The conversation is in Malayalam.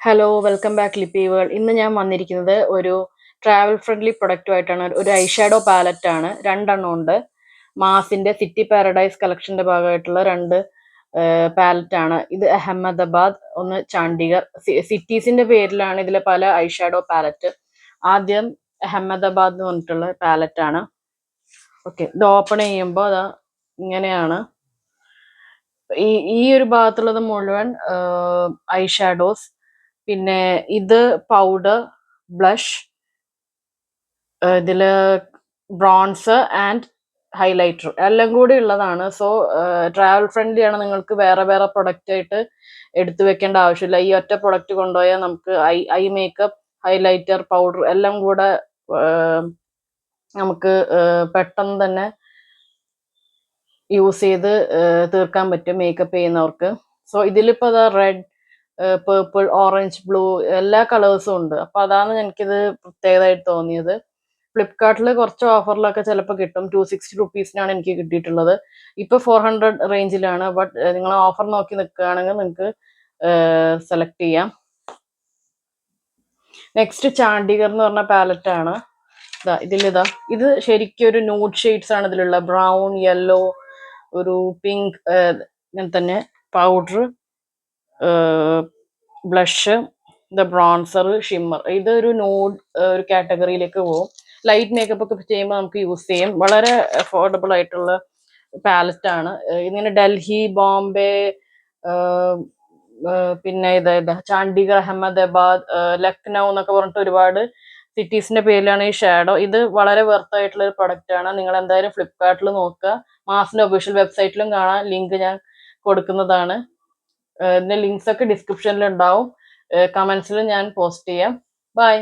Hello welcome back Lippi World. ഇന്ന് ഞാൻ വന്നിരിക്കുന്നത് ഒരു ട്രാവൽ ഫ്രണ്ട്ലി പ്രൊഡക്റ്റുമായിട്ടാണ്. ഒരു ഐ ഷാഡോ പാലറ്റ് ആണ്. രണ്ടെണ്ണം ഉണ്ട്. മാസിന്റെ സിറ്റി പാരഡൈസ് കളക്ഷന്റെ ഭാഗമായിട്ടുള്ള രണ്ട് പാലറ്റ് ആണ്. ഇത് അഹമ്മദാബാദ്, ഒന്ന് ചണ്ഡീഗർ. സിറ്റീസിന്റെ പേരിലാണ് ഇതിലെ പല ഐ ഷാഡോ പാലറ്റ്. ആദ്യം അഹമ്മദാബാദ് എന്ന് പറഞ്ഞിട്ടുള്ള പാലറ്റ് ആണ്. ഓക്കെ, ഇത് ഓപ്പൺ ചെയ്യുമ്പോൾ അതാ ഇങ്ങനെയാണ്. ഈ ഈ ഒരു ഭാഗത്തുള്ളത് മുഴുവൻ ഐ ഷാഡോസ്. പിന്നെ ഇത് പൗഡർ, ബ്ലഷ്, ഇതില് ബ്രോൺസ് ആൻഡ് ഹൈലൈറ്റർ എല്ലാം കൂടി ഉള്ളതാണ്. സോ ട്രാവൽ ഫ്രണ്ട്ലി ആണ്. നിങ്ങൾക്ക് വേറെ വേറെ പ്രൊഡക്റ്റ് ആയിട്ട് എടുത്തു വെക്കേണ്ട ആവശ്യമില്ല. ഈ ഒറ്റ പ്രൊഡക്റ്റ് കൊണ്ടുപോയാൽ നമുക്ക് ഐ മേക്കപ്പ്, ഹൈലൈറ്റർ, പൗഡർ എല്ലാം കൂടെ നമുക്ക് പെട്ടെന്ന് തന്നെ യൂസ് ചെയ്ത് തീർക്കാൻ പറ്റും മേക്കപ്പ് ചെയ്യുന്നവർക്ക്. സോ ഇതിലിപ്പോ അതാ റെഡ്, പേർപ്പിൾ, ഓറഞ്ച്, ബ്ലൂ എല്ലാ കളേഴ്സും ഉണ്ട്. അപ്പൊ അതാണ് എനിക്കിത് പ്രത്യേകതയായിട്ട് തോന്നിയത്. ഫ്ലിപ്കാർട്ടിൽ കുറച്ച് ഓഫറിലൊക്കെ ചിലപ്പോൾ കിട്ടും. 260 റുപ്പീസിനാണ് എനിക്ക് കിട്ടിയിട്ടുള്ളത്. ഇപ്പൊ 400 റേഞ്ചിലാണ്. ബട്ട് നിങ്ങൾ ഓഫർ നോക്കി നിൽക്കുകയാണെങ്കിൽ നിങ്ങൾക്ക് സെലക്ട് ചെയ്യാം. നെക്സ്റ്റ് ചാണ്ടിഗർ എന്ന് പറഞ്ഞ പാലറ്റ് ആണ്. ഇതിലിതാ ഇത് ശരിക്കും ഒരു ന്യൂഡ് ഷെയ്ഡ്സ് ആണ് ഇതിലുള്ള. ബ്രൗൺ, യെല്ലോ, ഒരു പിങ്ക്, ഇങ്ങനെ തന്നെ പൗഡർ, ബ്ലഷ്, ബ്രോൺസർ, ഷിമ്മർ. ഇതൊരു ന്യൂഡ് ഒരു കാറ്റഗറിയിലേക്ക് പോകും. ലൈറ്റ് മേക്കപ്പ് ഒക്കെ ചെയ്യുമ്പോൾ നമുക്ക് യൂസ് ചെയ്യും. വളരെ അഫോർഡബിൾ ആയിട്ടുള്ള പാലറ്റ് ആണ്. ഇങ്ങനെ ഡൽഹി, ബോംബെ, പിന്നെ ഇതാ ചണ്ഡീഗഡ്, അഹമ്മദാബാദ്, ലക്നൗ എന്നൊക്കെ പറഞ്ഞിട്ട് ഒരുപാട് സിറ്റീസിന്റെ പേരിലാണ് ഈ ഷാഡോ. ഇത് വളരെ വെർത്ത് ആയിട്ടുള്ള ഒരു പ്രൊഡക്റ്റ് ആണ്. നിങ്ങൾ എന്തായാലും ഫ്ലിപ്കാർട്ടിൽ നോക്കുക. മാസിന്റെ ഒഫീഷ്യൽ വെബ്സൈറ്റിലും കാണാം. ലിങ്ക് ഞാൻ കൊടുക്കുന്നതാണ്. ഇതിന്റെ ലിങ്ക്സ് ഒക്കെ ഡിസ്ക്രിപ്ഷനിൽ ഉണ്ടാവും. കമന്റ്സിൽ ഞാൻ പോസ്റ്റ് ചെയ്യാം. ബൈ.